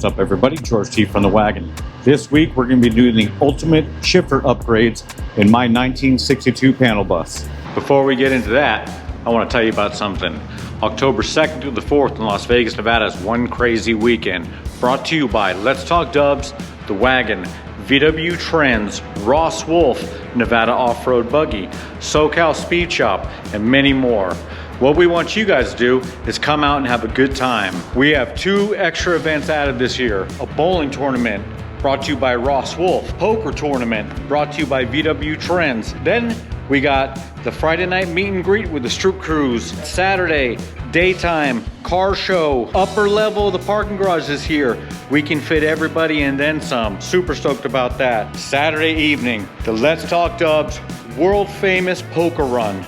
What's up, everybody? George T from The Wagon. This week we're going to be doing the ultimate shifter upgrades in my 1962 panel bus. Before we get into that, I want to tell you about something. October 2nd through the 4th in Las Vegas, Nevada is one crazy weekend. Brought to you by Let's Talk Dubs, The Wagon, VW Trends, Ross Wulf, Nevada Off-Road Buggy, SoCal Speed Shop, and many more. What we want you guys to do is come out and have a good time. We have 2 extra events added this year. A bowling tournament brought to you by Ross Wulf. Poker tournament brought to you by VW Trends. Then we got the Friday night meet and greet with the Stroop Cruise. Saturday, daytime, car show. Upper level of the parking garage is here. We can fit everybody and then some. Super stoked about that. Saturday evening, the Let's Talk Dubs world famous poker run.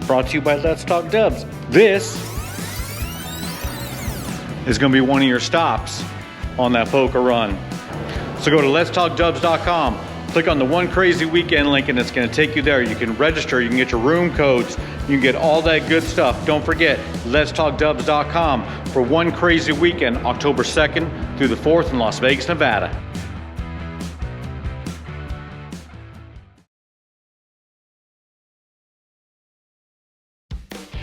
Brought to you by Let's Talk Dubs. This is going to be one of your stops on that poker run. So go to letstalkdubs.com, click on the One Crazy Weekend link, and it's going to take you there. You can register, you can get your room codes, you can get all that good stuff. Don't forget, letstalkdubs.com for One Crazy Weekend, October 2nd through the 4th in Las Vegas, Nevada.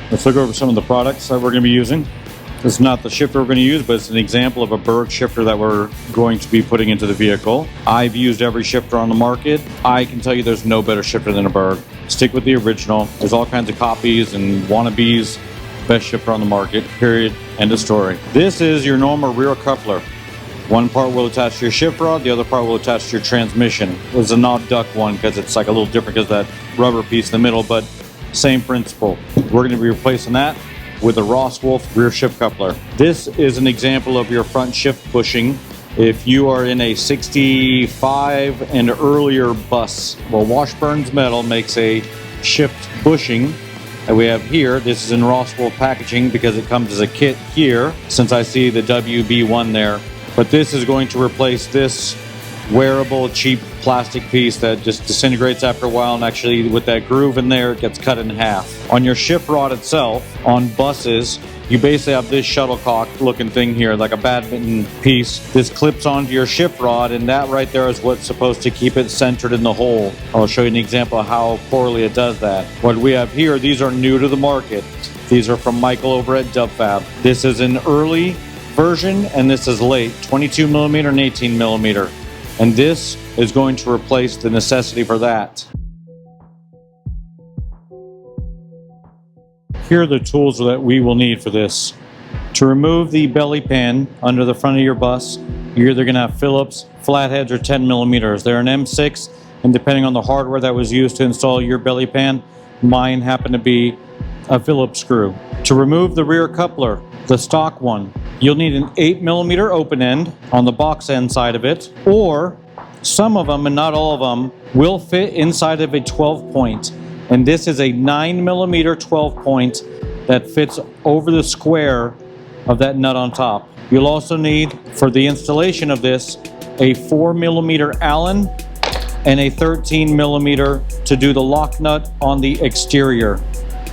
Let's look over some of the products that we're going to be using. This is not the shifter we're going to use, but it's an example of a Berg shifter that we're going to be putting into the vehicle. I've used every shifter on the market. I can tell you there's no better shifter than a Berg. Stick with the original. There's all kinds of copies and wannabes. Best shifter on the market, period. End of story. This is your normal rear coupler. One part will attach to your shift rod, the other part will attach to your transmission. This is a knob duck one because it's like a little different because that rubber piece in the middle, but same principle. We're going to be replacing that with a Ross Wulf rear shift coupler. This is an example of your front shift bushing. If you are in a 65 and earlier bus, well, Washburn's metal makes a shift bushing that we have here. This is in Ross Wulf packaging because it comes as a kit here, since I see the WB1 there. But this is going to replace this wearable, cheap plastic piece that just disintegrates after a while, and actually with that groove in there, it gets cut in half. On your shift rod itself, on buses, you basically have this shuttlecock looking thing here, like a badminton piece. This clips onto your shift rod, and that right there is what's supposed to keep it centered in the hole. I'll show you an example of how poorly it does that. What we have here, these are new to the market. These are from Michael over at DubFab. This is an early version, and this is late, 22 millimeter and 18 millimeter. And this is going to replace the necessity for that. Here are the tools that we will need for this. To remove the belly pan under the front of your bus, you're either going to have Phillips flatheads or 10 millimeters. They're an M6, and depending on the hardware that was used to install your belly pan, mine happened to be a Phillips screw. To remove the rear coupler, the stock one, you'll need an 8 millimeter open end on the box end side of it, or some of them, and not all of them, will fit inside of a 12 point. And this is a 9 millimeter 12 point that fits over the square of that nut on top. You'll also need, for the installation of this, a 4 millimeter Allen and a 13 millimeter to do the lock nut on the exterior,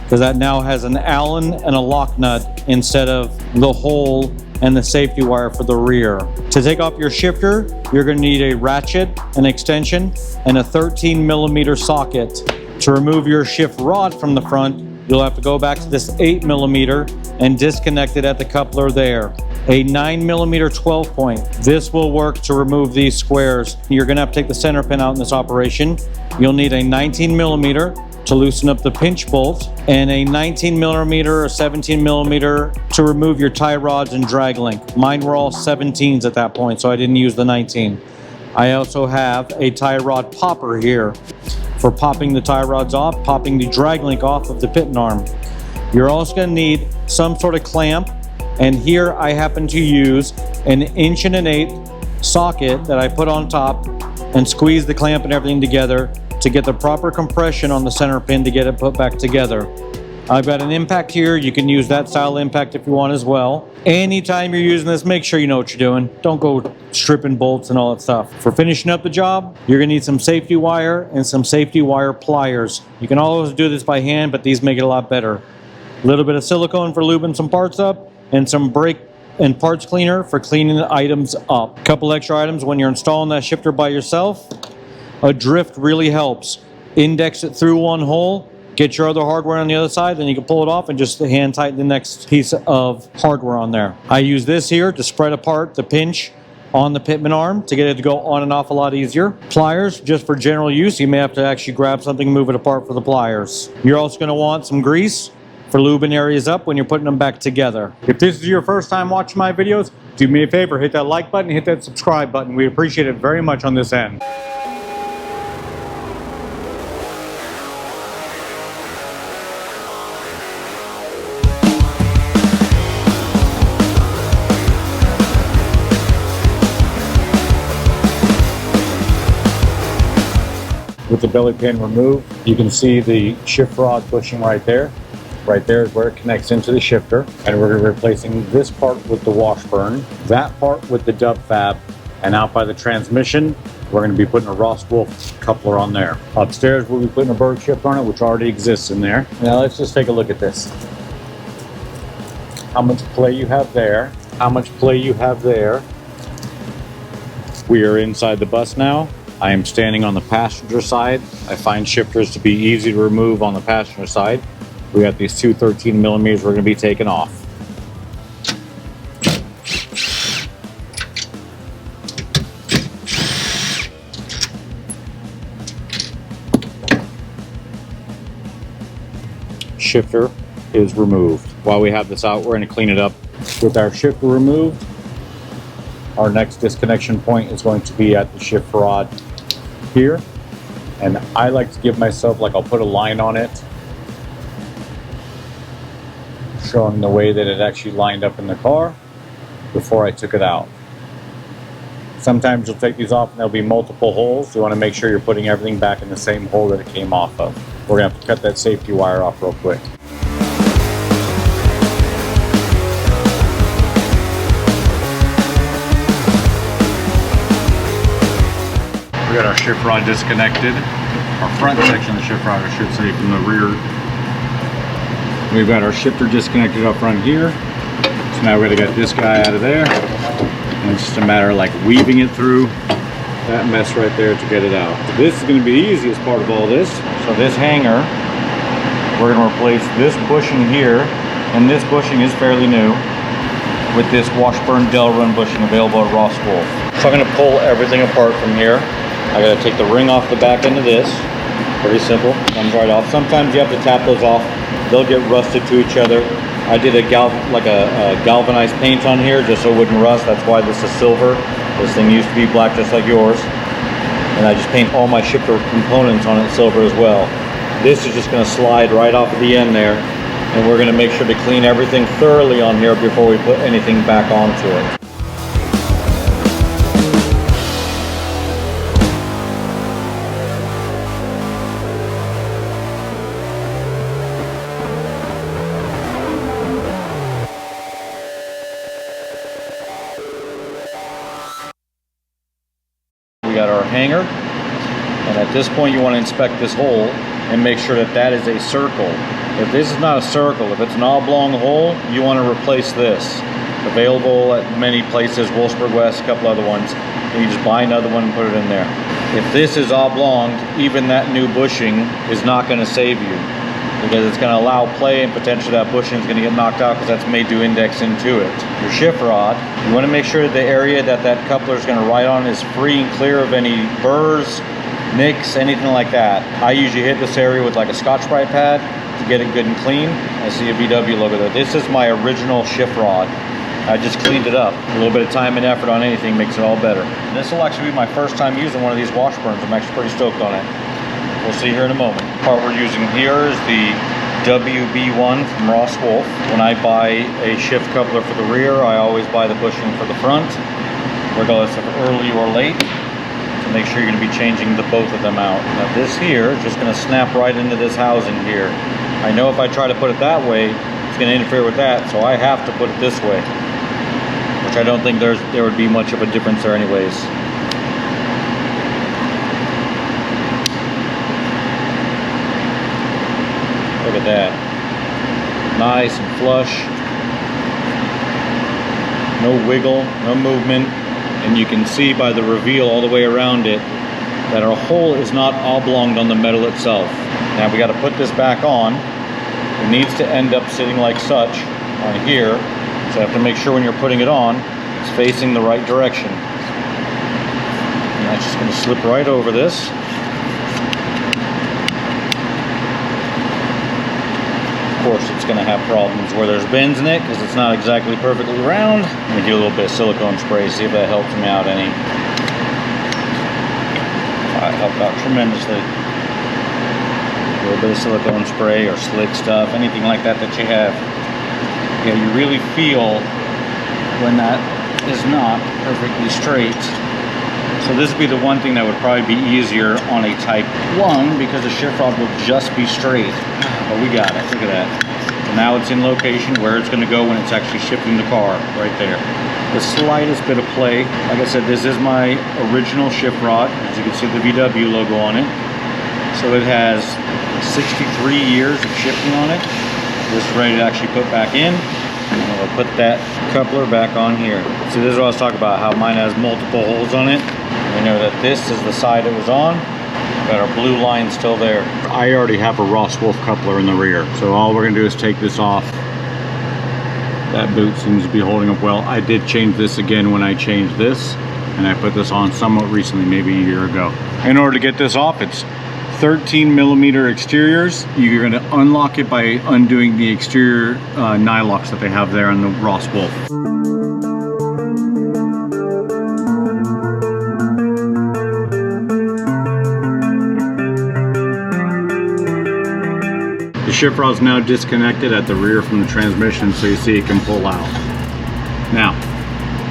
because that now has an Allen and a lock nut instead of the hole and the safety wire for the rear. To take off your shifter, you're going to need a ratchet, an extension, and a 13 millimeter socket. To remove your shift rod from the front, you'll have to go back to this 8 millimeter and disconnect it at the coupler there. A 9 millimeter 12 point. This will work to remove these squares. You're going to have to take the center pin out in this operation. You'll need a 19 millimeter to loosen up the pinch bolt, and a 19 millimeter or 17 millimeter to remove your tie rods and drag link. Mine were all 17s at that point, so I didn't use the 19. I also have a tie rod popper here for popping the tie rods off, popping the drag link off of the pitton arm. You're also going to need some sort of clamp, and here I happen to use an 1.125" socket that I put on top and squeeze the clamp and everything together to get the proper compression on the center pin to get it put back together. I've got an impact here. You can use that style impact if you want as well. Anytime you're using this, make sure you know what you're doing. Don't go stripping bolts and all that stuff. For finishing up the job, you're gonna need some safety wire and some safety wire pliers. You can always do this by hand, but these make it a lot better. A little bit of silicone for lubing some parts up, and some brake and parts cleaner for cleaning the items up. Couple extra items when you're installing that shifter by yourself. A drift really helps. Index it through one hole, get your other hardware on the other side, then you can pull it off and just hand tighten the next piece of hardware on there. I use this here to spread apart the pinch on the pitman arm to get it to go on and off a lot easier. Pliers, just for general use. You may have to actually grab something and move it apart for the pliers. You're also going to want some grease for lubing areas up when you're putting them back together. If this is your first time watching my videos, do me a favor, hit that like button, hit that subscribe button. We appreciate it very much on this end. With the belly pin removed, you can see the shift rod bushing right there. Right there is where it connects into the shifter. And we're going to be replacing this part with the Washburn, that part with the DubFab, and out by the transmission, we're going to be putting a Ross Wulf coupler on there. Upstairs, we'll be putting a Berg shifter on it, which already exists in there. Now let's just take a look at this. How much play you have there, how much play you have there. We are inside the bus now. I am standing on the passenger side. I find shifters to be easy to remove on the passenger side. We got these two 13 millimeters we're going to be taking off. Shifter is removed. While we have this out, we're going to clean it up. With our shifter removed, our next disconnection point is going to be at the shift rod here. And I like to give myself, like, I'll put a line on it, showing the way that it actually lined up in the car before I took it out. Sometimes you'll take these off and there'll be multiple holes. You want to make sure you're putting everything back in the same hole that it came off of. We're going to have to cut that safety wire off real quick. We got our shift rod disconnected. Our front section of the shift rod, I should say, from the rear. We've got our shifter disconnected up front here. So now we're gonna get this guy out of there. And it's just a matter of like weaving it through that mess right there to get it out. This is gonna be the easiest part of all this. So this hanger, we're gonna replace this bushing here, and this bushing is fairly new, with this Washburn Delrin bushing available at Ross Wulf. So I'm gonna pull everything apart from here. I gotta take the ring off the back end of this. Pretty simple, comes right off. Sometimes you have to tap those off. They'll get rusted to each other. I did a galvanized paint on here just so it wouldn't rust. That's why this is silver. This thing used to be black just like yours. And I just paint all my shifter components on it silver as well. This is just gonna slide right off at the end there. And we're gonna make sure to clean everything thoroughly on here before we put anything back onto it. We got our hanger, and at this point you want to inspect this hole and make sure that that is a circle. If this is not a circle, if it's an oblong hole, you want to replace this. Available at many places, Wolfsburg West, a couple other ones. And you just buy another one and put it in there. If this is oblong, even that new bushing is not going to save you, because it's going to allow play and potentially that bushing is going to get knocked out because that's made to index into it. Your shift rod, you want to make sure the area that that coupler is going to ride on is free and clear of any burrs, nicks, anything like that. I usually hit this area with like a Scotch-Brite pad to get it good and clean. I see a VW logo there. This is my original shift rod. I just cleaned it up. A little bit of time and effort on anything makes it all better. And this will actually be my first time using one of these Washburns. I'm actually pretty stoked on it. We'll see here in a moment. The part we're using here is the WB1 from Ross Wulf. When I buy a shift coupler for the rear, I always buy the bushing for the front, regardless of early or late, to make sure you're going to be changing the both of them out. Now this here is just going to snap right into this housing here. I know if I try to put it that way, it's going to interfere with that, so I have to put it this way, which I don't think there would be much of a difference there anyways. Look at that. Nice and flush. no wiggle, no movement, and you can see by the reveal all the way around it that our hole is not oblonged on the metal itself. Now we got to put this back on. It needs to end up sitting like such on here, so you have to make sure when you're putting it on, it's facing the right direction. And that's just going to slip right over this. Of course, it's going to have problems where there's bends in it because it's not exactly perfectly round. I'm going to do a little bit of silicone spray, see if that helps me out any. That helped out tremendously. A little bit of silicone spray or slick stuff, anything like that that you have. Yeah, you really feel when that is not perfectly straight. So this would be the one thing that would probably be easier on a Type 1 because the shift rod will just be straight. But we got it, look at that. So now it's in location where it's gonna go when it's actually shifting the car, right there. The slightest bit of play. Like I said, this is my original shift rod. As you can see the VW logo on it. So it has 63 years of shifting on it. This is ready to actually put back in. And we'll put that coupler back on here. See, this is what I was talking about, how mine has multiple holes on it. We know that this is the side it was on. Got our blue line still there. I already have a Ross Wulf coupler in the rear. So all we're gonna do is take this off. That boot seems to be holding up well. I did change this again when I changed this. And I put this on somewhat recently, maybe a year ago. In order to get this off, it's 13mm exteriors. You're going to unlock it by undoing the exterior nylocks that they have there on the Ross Wulf. The shift rod is now disconnected at the rear from the transmission, so you see it can pull out. Now,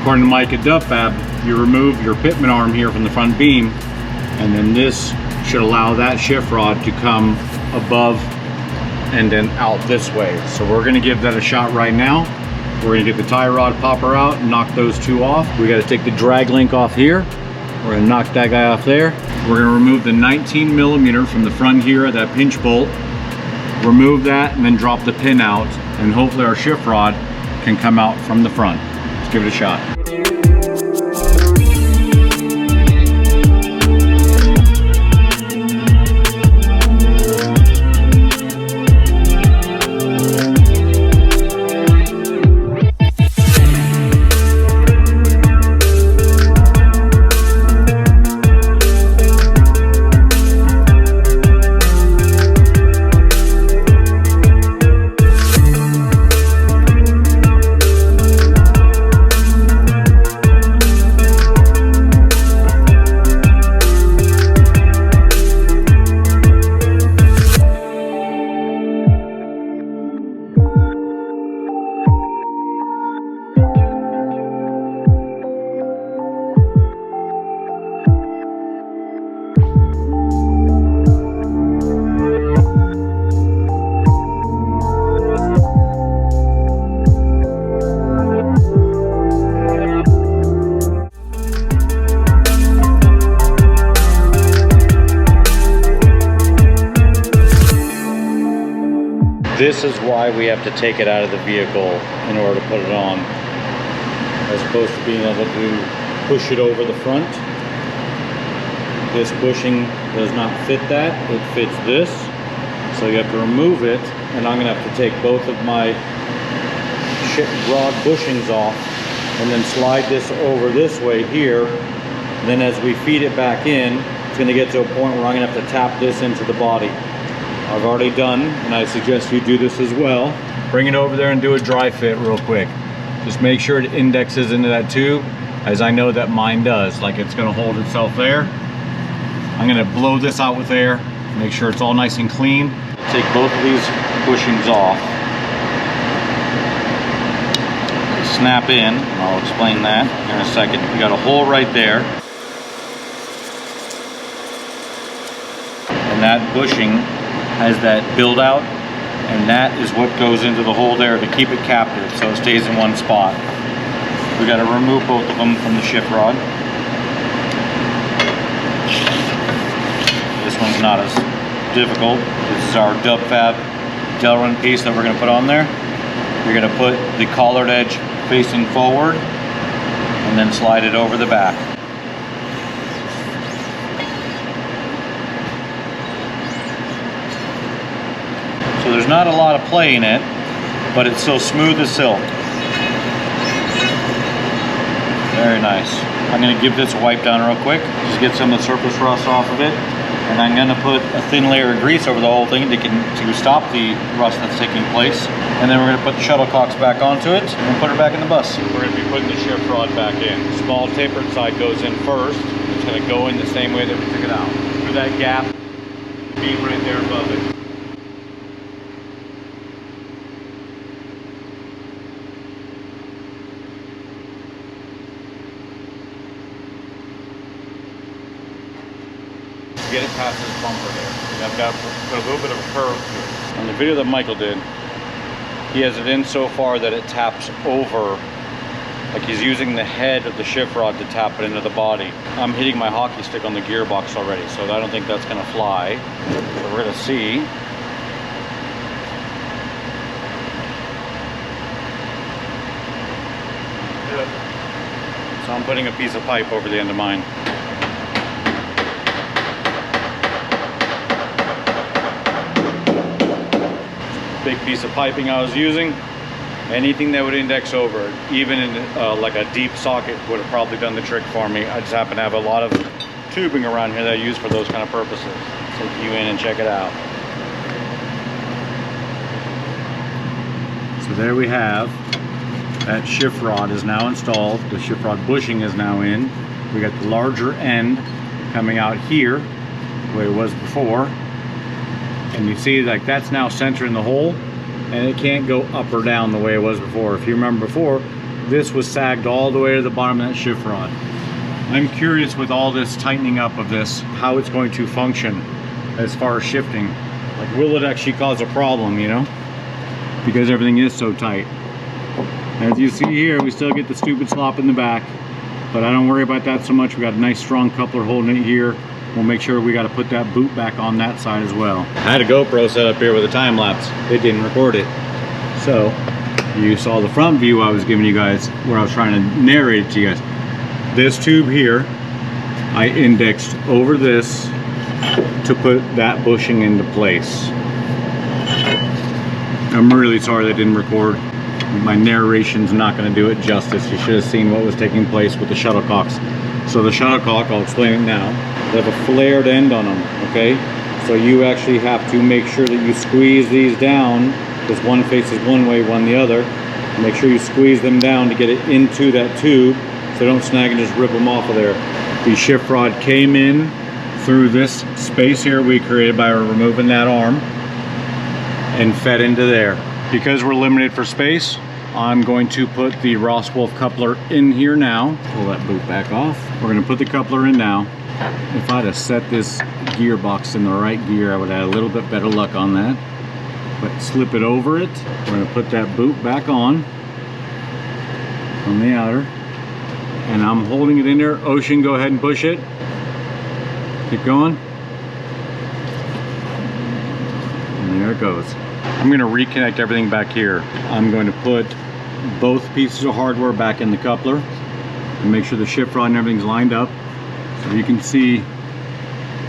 according to Mike at DubFab, you remove your pitman arm here from the front beam, and then this should allow that shift rod to come above and then out this way. So we're gonna give that a shot right now. We're gonna get the tie rod popper out and knock those two off. We gotta take the drag link off here. We're gonna knock that guy off there. We're gonna remove the 19mm from the front here, that pinch bolt. Remove that and then drop the pin out, and hopefully our shift rod can come out from the front. Let's give it a shot. This is why we have to take it out of the vehicle in order to put it on, as opposed to being able to push it over the front. This bushing does not fit that, it fits this. So you have to remove it, and I'm gonna have to take both of my rod bushings off and then slide this over this way here. And then as we feed it back in, it's gonna get to a point where I'm gonna have to tap this into the body. I've already done, and I suggest you do this as well. Bring it over there and do a dry fit real quick. Just make sure it indexes into that tube, as I know that mine does. Like, it's gonna hold itself there. I'm gonna blow this out with air, make sure it's all nice and clean. Take both of these bushings off. They snap in, I'll explain that in a second. You got a hole right there. And that bushing has that build out, and that is what goes into the hole there to keep it captive so it stays in one spot. We got to remove both of them from the shift rod. This one's not as difficult. This is our DubFab Delrin piece that we're going to put on there. You're going to put the collared edge facing forward, and then slide it over the back. So there's not a lot of play in it, but it's so smooth as silk. Very nice. I'm going to give this a wipe down real quick, just get some of the surface rust off of it, and I'm going to put a thin layer of grease over the whole thing to stop the rust that's taking place. And then we're going to put the shuttlecocks back onto it and put her back in the bus. We're going to be putting the shift rod back in. The small tapered side goes in first. It's going to go in the same way that we took it out. Through that gap, beam right there above it. Get it past this bumper there. I've got to put a little bit of a curve to it. On the video that Michael did, he has it in so far that it taps over, like he's using the head of the shift rod to tap it into the body. I'm hitting my hockey stick on the gearbox already, so I don't think that's gonna fly. So we're gonna see. So I'm putting a piece of pipe over the end of mine. Big piece of piping I was using. Anything that would index over it, even in like a deep socket, would have probably done the trick for me. I just happen to have a lot of tubing around here that I use for those kind of purposes. Take you in and check it out. So there we have, that shift rod is now installed. The shift rod bushing is now in. We got the larger end coming out here, the way it was before. And you see, like, that's now centering the hole, and it can't go up or down the way it was before. If you remember before, this was sagged all the way to the bottom of that shift rod. I'm curious, with all this tightening up of this, how it's going to function as far as shifting. Like, will it actually cause a problem, you know? Because everything is so tight. As you see here, we still get the stupid slop in the back, but I don't worry about that so much. We got a nice strong coupler holding it here. We'll make sure we got to put that boot back on that side as well. I had a GoPro set up here with a time lapse. It didn't record it. So you saw the front view I was giving you guys, where I was trying to narrate it to you guys. This tube here, I indexed over this to put that bushing into place. I'm really sorry that didn't record. My narration's not going to do it justice. You should have seen what was taking place with the shuttlecocks. So the shuttlecock, I'll explain it now. They have a flared end on them, okay? So you actually have to make sure that you squeeze these down, because one faces one way, one the other. Make sure you squeeze them down to get it into that tube, so they don't snag and just rip them off of there. The shift rod came in through this space here we created by removing that arm and fed into there. Because we're limited for space, I'm going to put the Ross Wulf coupler in here now. Pull that boot back off. We're gonna put the coupler in now. If I'd have set this gearbox in the right gear, I would have had a little bit better luck on that. But slip it over it. We're gonna put that boot back on the outer. And I'm holding it in there. Ocean, go ahead and push it. Keep going. And there it goes. I'm gonna reconnect everything back here. I'm going to put both pieces of hardware back in the coupler and make sure the shift rod and everything's lined up. So you can see,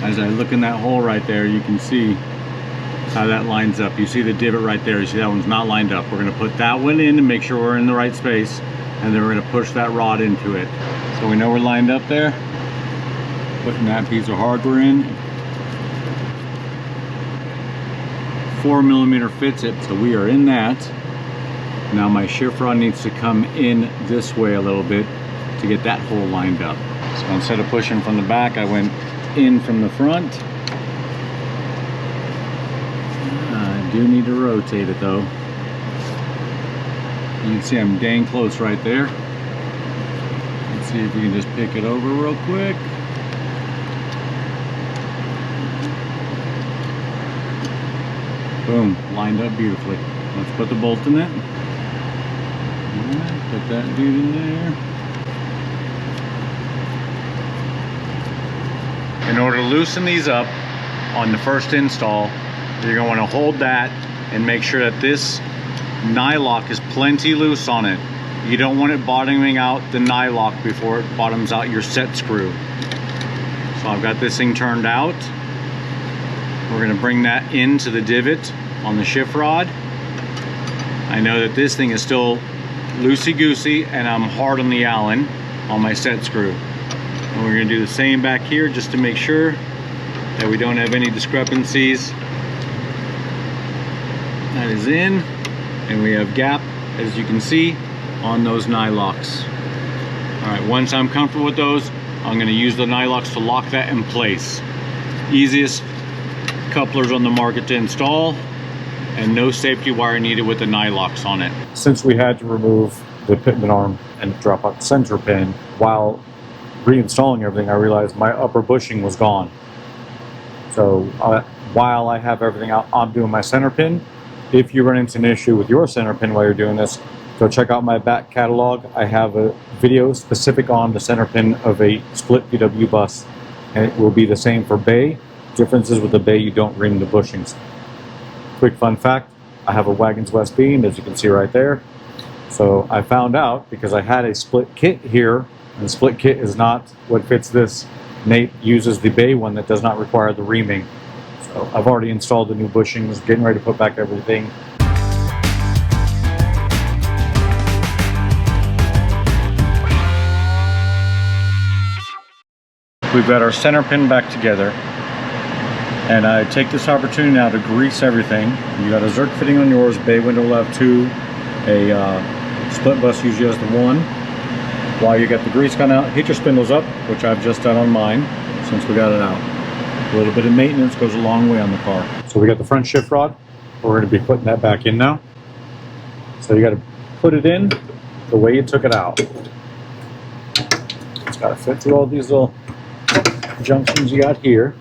as I look in that hole right there, you can see how that lines up. You see the divot right there. You see that one's not lined up. We're gonna put that one in to make sure we're in the right space, and then we're gonna push that rod into it. So we know we're lined up there. Putting that piece of hardware in. 4mm fits it, so we are in that. Now my shift rod needs to come in this way a little bit to get that hole lined up. So instead of pushing from the back, I went in from the front. I do need to rotate it though. You can see I'm dang close right there. Let's see if we can just pick it over real quick. Boom, lined up beautifully. Let's put the bolt in it. Right, put that dude in there. In order to loosen these up on the first install, you're going to want to hold that and make sure that this nylock is plenty loose on it. you don't want it bottoming out the nylock before it bottoms out your set screw. So I've got this thing turned out. We're going to bring that into the divot on the shift rod. I know that this thing is still loosey-goosey and I'm hard on the Allen on my set screw. And we're going to do the same back here just to make sure that we don't have any discrepancies. That is in, and we have gap, as you can see, on those nylocks. Alright, once I'm comfortable with those, I'm going to use the nylocks to lock that in place. Easiest couplers on the market to install, and no safety wire needed with the nylocks on it. Since we had to remove the pitman arm and drop out the center pin, while reinstalling everything, I realized my upper bushing was gone. So while I have everything out, I'm doing my center pin. If you run into an issue with your center pin while you're doing this, go check out my back catalog. I have a video specific on the center pin of a split PW bus, and it will be the same for bay. Differences with the bay, you don't ring the bushings. Quick fun fact, I have a Wagons West beam, as you can see right there. So I found out, because I had a split kit here, and the split kit is not what fits this. Nate uses the bay one that does not require the reaming. So I've already installed the new bushings, getting ready to put back everything. We've got our center pin back together, and I take this opportunity now to grease everything. You got a Zerk fitting on yours, bay window will have 2, a split bus usually has the 1. While you got the grease gun out, hit your spindles up, which I've just done on mine since we got it out. A little bit of maintenance goes a long way on the car. So we got the front shift rod. We're going to be putting that back in now. So you got to put it in the way you took it out. It's got to fit through all these little junctions you got here.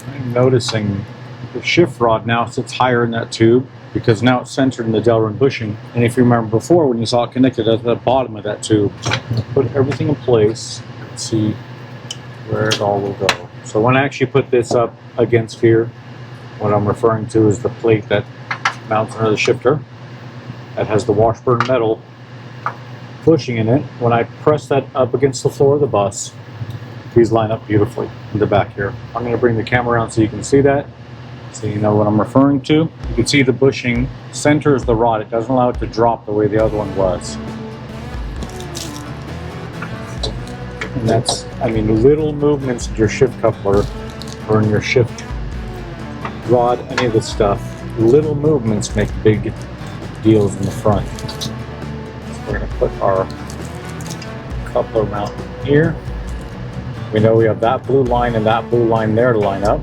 I'm noticing the shift rod now sits higher in that tube because now it's centered in the Delrin bushing. And if you remember before, when you saw it connected at the bottom of that tube, put everything in place and see where it all will go. So when I actually put this up against here, what I'm referring to is the plate that mounts under the shifter that has the Washburn metal bushing in it. When I press that up against the floor of the bus, these line up beautifully in the back here. I'm going to bring the camera around so you can see that, so you know what I'm referring to. You can see the bushing centers the rod. It doesn't allow it to drop the way the other one was. And that's, I mean, little movements in your shift coupler or in your shift rod, any of this stuff, little movements make big deals in the front. So we're going to put our coupler mount here. We know we have that blue line and that blue line there to line up.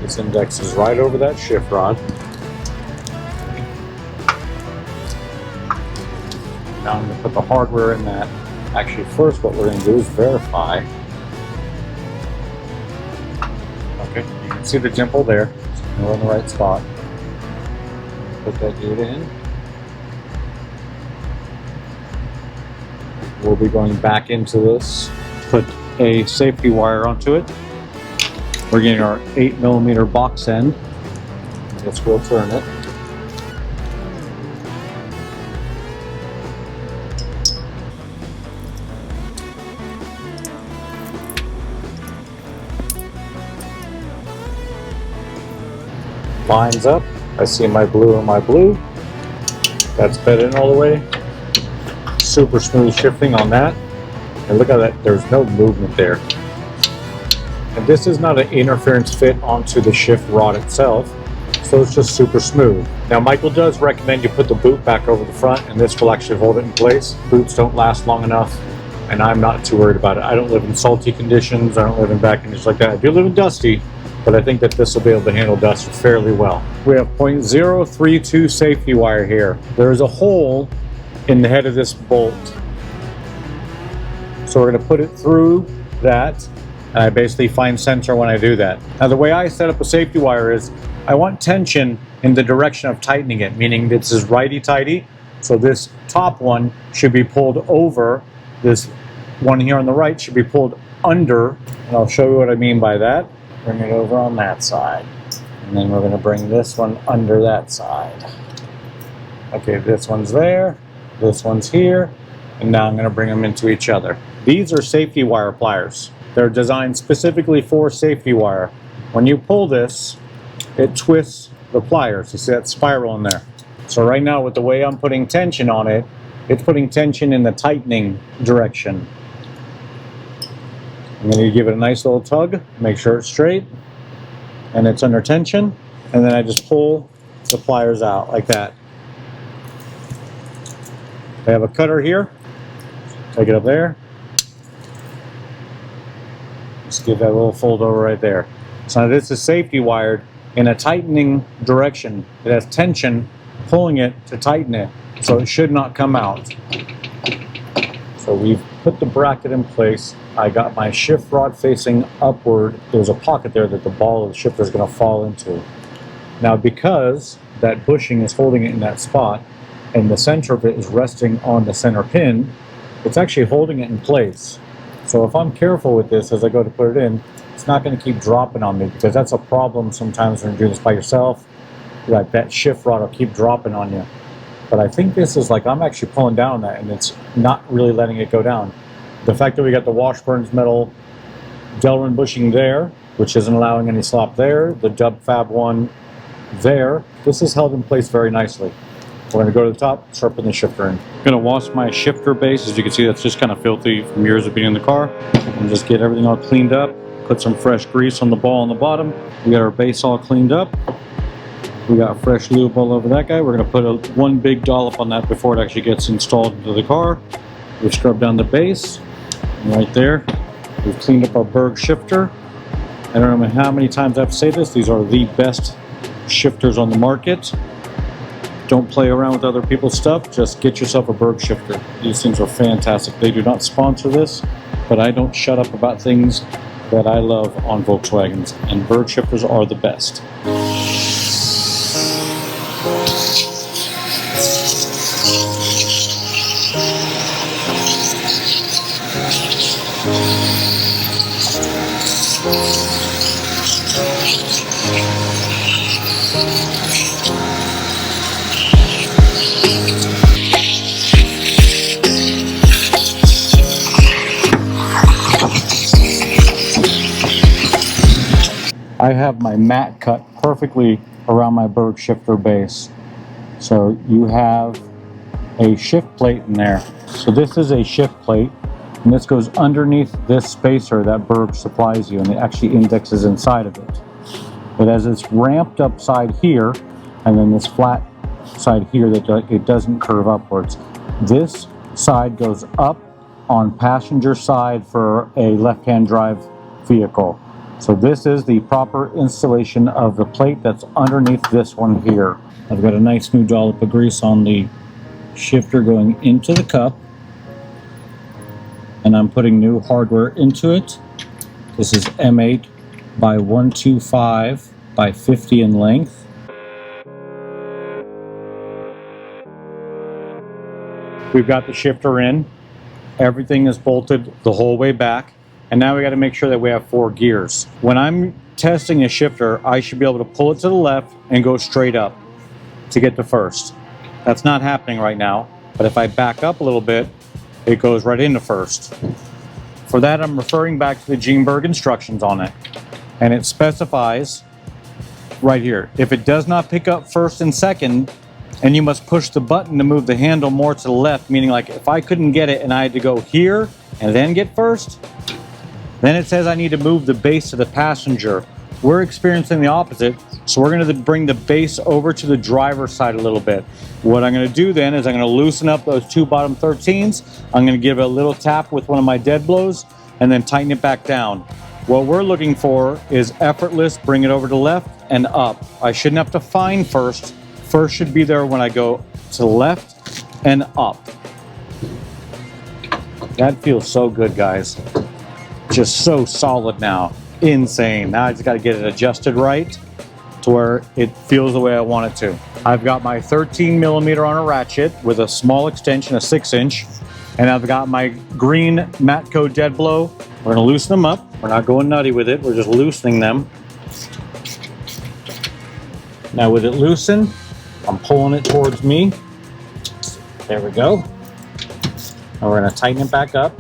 This index is right over that shift rod. Now I'm going to put the hardware in that. Actually, first what we're going to do is verify. Okay, you can see the dimple there. So we're in the right spot. Put that unit in. We'll be going back into this. Put a safety wire onto it. We're getting our 8mm box end. Let's go turn it. Lines up. I see my blue and my blue. That's fed in all the way. Super smooth shifting on that. And look at that, there's no movement there. And this is not an interference fit onto the shift rod itself, so it's just super smooth. Now Michael does recommend you put the boot back over the front, and this will actually hold it in place. Boots don't last long enough, and I'm not too worried about it. I don't live in salty conditions, I don't live in bad conditions like that. I do live in dusty, but I think that this will be able to handle dust fairly well. We have 0.032 safety wire here. There is a hole in the head of this bolt. So we're going to put it through that, and I basically find center when I do that. Now the way I set up a safety wire is I want tension in the direction of tightening it, meaning this is righty-tighty. So this top one should be pulled over this one here on the right should be pulled under, and I'll show you what I mean by that. Bring it over on that side. And then we're going to bring this one under that side. Okay, this one's there, this one's here, and now I'm going to bring them into each other. These are safety wire pliers. They're designed specifically for safety wire. When you pull this, it twists the pliers. You see that spiral in there. So right now, with the way I'm putting tension on it, it's putting tension in the tightening direction. I'm going to give it a nice little tug, make sure it's straight, and it's under tension, and then I just pull the pliers out like that. I have a cutter here, take it up there, just give that a little fold over right there. So now this is safety wired in a tightening direction. It has tension pulling it to tighten it, so it should not come out. So we've put the bracket in place. I got my shift rod facing upward. There's a pocket there that the ball of the shifter is going to fall into. Now, because that bushing is holding it in that spot and the center of it is resting on the center pin, it's actually holding it in place. So if I'm careful with this as I go to put it in, it's not going to keep dropping on me, because that's a problem sometimes when you do this by yourself. Like that shift rod will keep dropping on you. But I think this is like, I'm actually pulling down on that and it's not really letting it go down. The fact that we got the Washburn's metal Delrin bushing there, which isn't allowing any slop there, the DubFab one there, this is held in place very nicely. We're going to go to the top, start putting the shifter in. I'm going to wash my shifter base. As you can see, that's just kind of filthy from years of being in the car. And just get everything all cleaned up. Put some fresh grease on the ball on the bottom. We got our base all cleaned up. We got fresh lube all over that guy. We're going to put one big dollop on that before it actually gets installed into the car. We've scrubbed down the base. And right there, we've cleaned up our Berg shifter. I don't know how many times I have to say this. These are the best shifters on the market. Don't play around with other people's stuff. Just get yourself a Berg shifter. These things are fantastic. They do not sponsor this, but I don't shut up about things that I love on Volkswagens, and Berg shifters are the best. I have my mat cut perfectly around my Berg shifter base. So you have a shift plate in there. So this is a shift plate, and this goes underneath this spacer that Berg supplies you, and it actually indexes inside of it. It has this ramped up side here, and then this flat side here that it doesn't curve upwards. This side goes up on passenger side for a left-hand drive vehicle. So this is the proper installation of the plate that's underneath this one here. I've got a nice new dollop of grease on the shifter going into the cup, and I'm putting new hardware into it. This is M8 by 125 by 50 in length. We've got the shifter in. Everything is bolted the whole way back. And now we got to make sure that we have 4 gears. When I'm testing a shifter, I should be able to pull it to the left and go straight up to get to first. That's not happening right now, but if I back up a little bit, it goes right into first. For that, I'm referring back to the Gene Berg instructions on it. And it specifies right here, if it does not pick up first and second, and you must push the button to move the handle more to the left, meaning like if I couldn't get it and I had to go here and then get first, then it says I need to move the base to the passenger. We're experiencing the opposite, so we're going to bring the base over to the driver's side a little bit. What I'm going to do then is I'm going to loosen up those 2 bottom 13s. I'm going to give it a little tap with one of my dead blows and then tighten it back down. What we're looking for is effortless, bring it over to the left and up. I shouldn't have to find first. First should be there when I go to the left and up. That feels so good, guys. Just so solid now. Insane. Now I just got to get it adjusted right to where it feels the way I want it to. I've got my 13 millimeter on a ratchet with a small extension, a 6-inch, And I've got my green Matco dead blow. We're gonna loosen them up. We're not going nutty with it. We're just loosening them. Now with it loosened, I'm pulling it towards me. There we go. And we're gonna tighten it back up.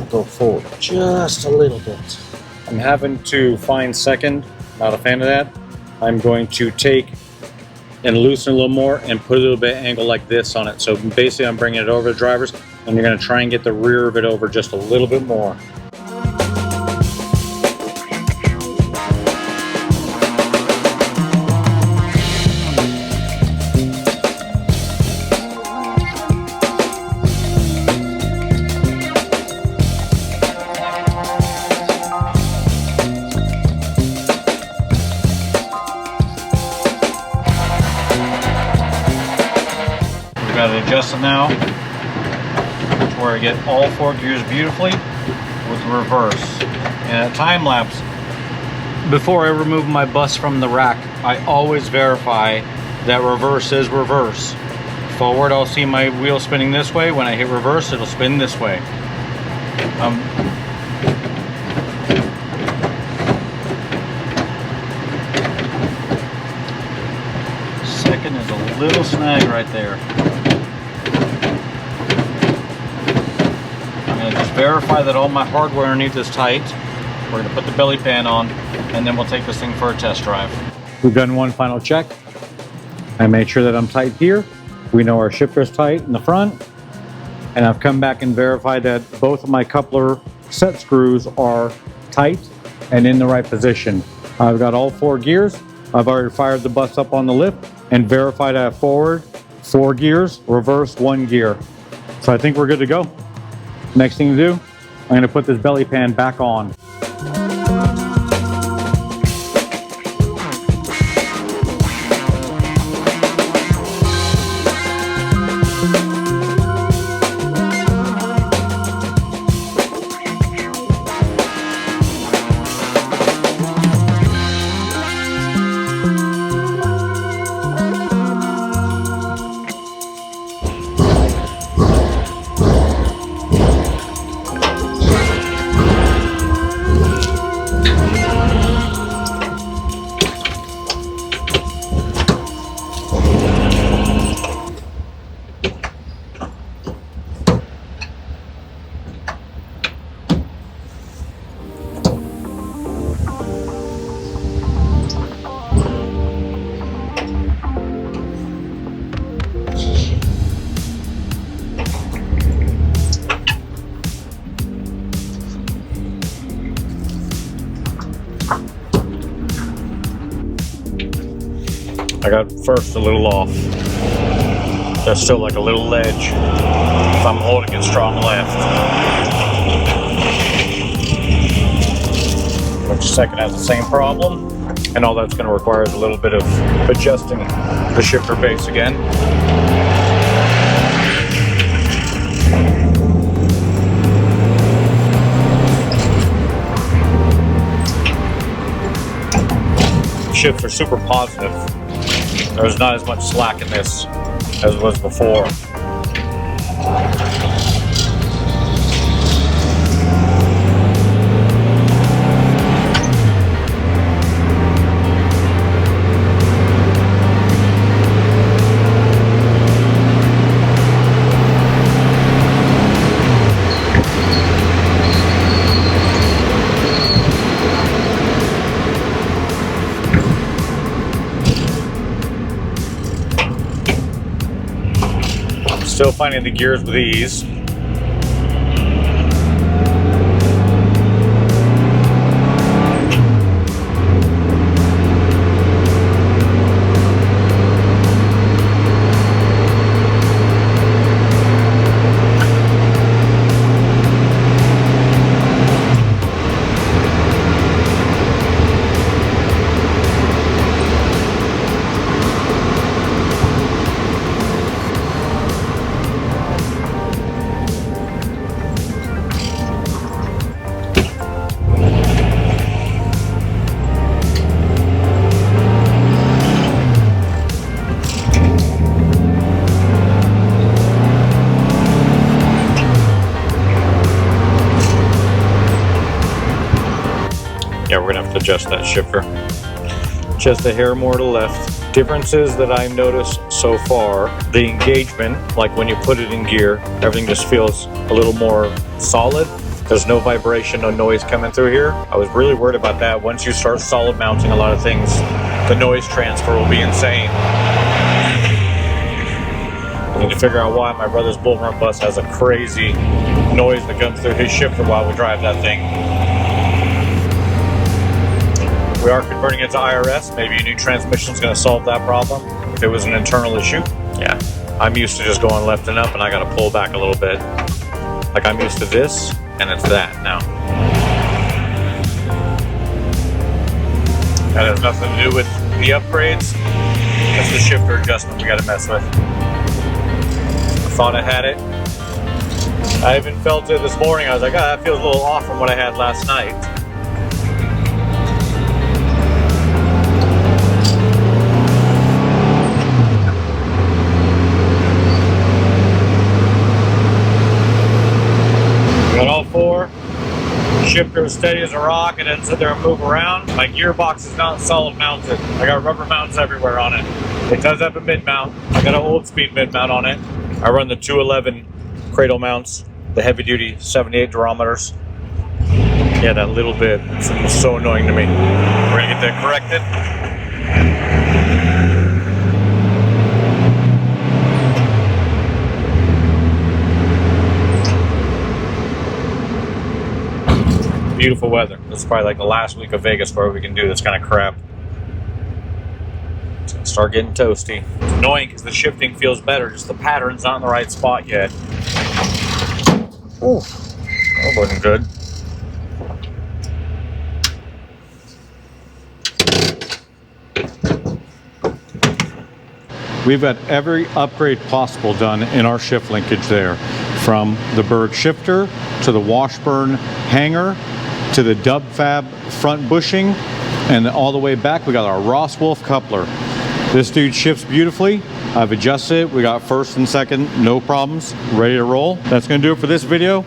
Go forward just a little bit. I'm having to find second, not a fan of that. I'm going to take and loosen a little more and put a little bit of angle like this on it. So basically I'm bringing it over the drivers, and you're gonna try and get the rear of it over just a little bit more. Got it adjusted now to where I get all 4 gears beautifully with reverse. And a time lapse, before I remove my bus from the rack, I always verify that reverse is reverse. Forward, I'll see my wheel spinning this way. When I hit reverse, it'll spin this way. Second is a little snag right there. Just verify that all my hardware underneath is tight. We're going to put the belly pan on, and then we'll take this thing for a test drive. We've done one final check. I made sure that I'm tight here. We know our shifter's tight in the front. And I've come back and verified that both of my coupler set screws are tight and in the right position. I've got all 4 gears. I've already fired the bus up on the lift and verified I have forward 4 gears, reverse 1 gear. So I think we're good to go. Next thing to do, I'm going to put this belly pan back on. I got first a little off. There's still like a little ledge if I'm holding it strong left. Which second has the same problem, and all that's going to require is a little bit of adjusting the shifter base again. Shifts are super positive. There's not as much slack in this as was before. Still finding the gears with ease. Yeah, we're gonna have to adjust that shifter. Just a hair more to the left. Differences that I noticed so far, the engagement, like when you put it in gear, everything just feels a little more solid. There's no vibration, no noise coming through here. I was really worried about that. Once you start solid mounting a lot of things, the noise transfer will be insane. I need to figure out why my brother's bull run bus has a crazy noise that comes through his shifter while we drive that thing. We are converting it to IRS. Maybe a new transmission is going to solve that problem. If it was an internal issue, yeah. I'm used to just going left and up, and I got to pull back a little bit. Like I'm used to this, and it's that now. That has nothing to do with the upgrades. That's the shifter adjustment we got to mess with. I thought I had it. I even felt it this morning. I was like, oh, that feels a little off from what I had last night. Got all four. Shifter is steady as a rock. It doesn't sit there and move around. My gearbox is not solid mounted. I got rubber mounts everywhere on it. It does have a mid mount. I got an old speed mid mount on it. I run the 211 cradle mounts, the heavy duty 78 durometers. Yeah, that little bit. It's so annoying to me. We're gonna get that corrected. Beautiful weather. This is probably like the last week of Vegas where we can do this kind of crap. It's gonna start getting toasty. It's annoying because the shifting feels better, just the pattern's not in the right spot yet. Ooh, that wasn't good. We've got every upgrade possible done in our shift linkage there. From the Berg shifter to the Washburn hanger, to the DubFab front bushing, and all the way back we got our Ross Wulf coupler. This dude shifts beautifully. I've adjusted it. We got first and second, no problems, ready to roll. That's gonna do it for this video.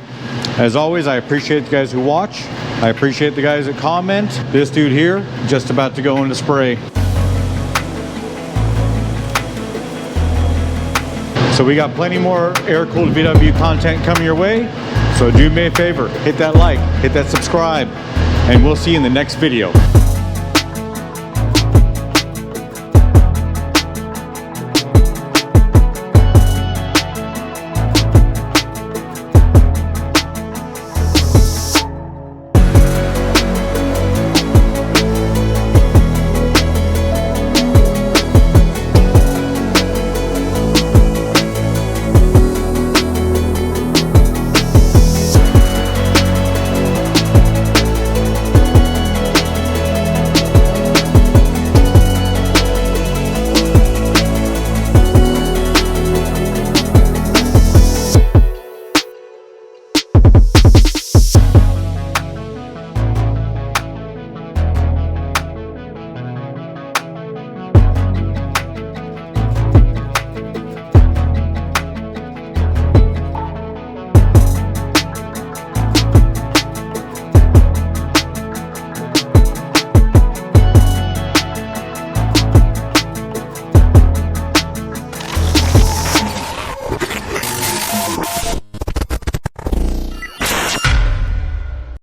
As always, I appreciate the guys who watch. I appreciate the guys that comment. This dude here, just about to go into spray. So we got plenty more air-cooled VW content coming your way. So do me a favor, hit that like, hit that subscribe, and we'll see you in the next video.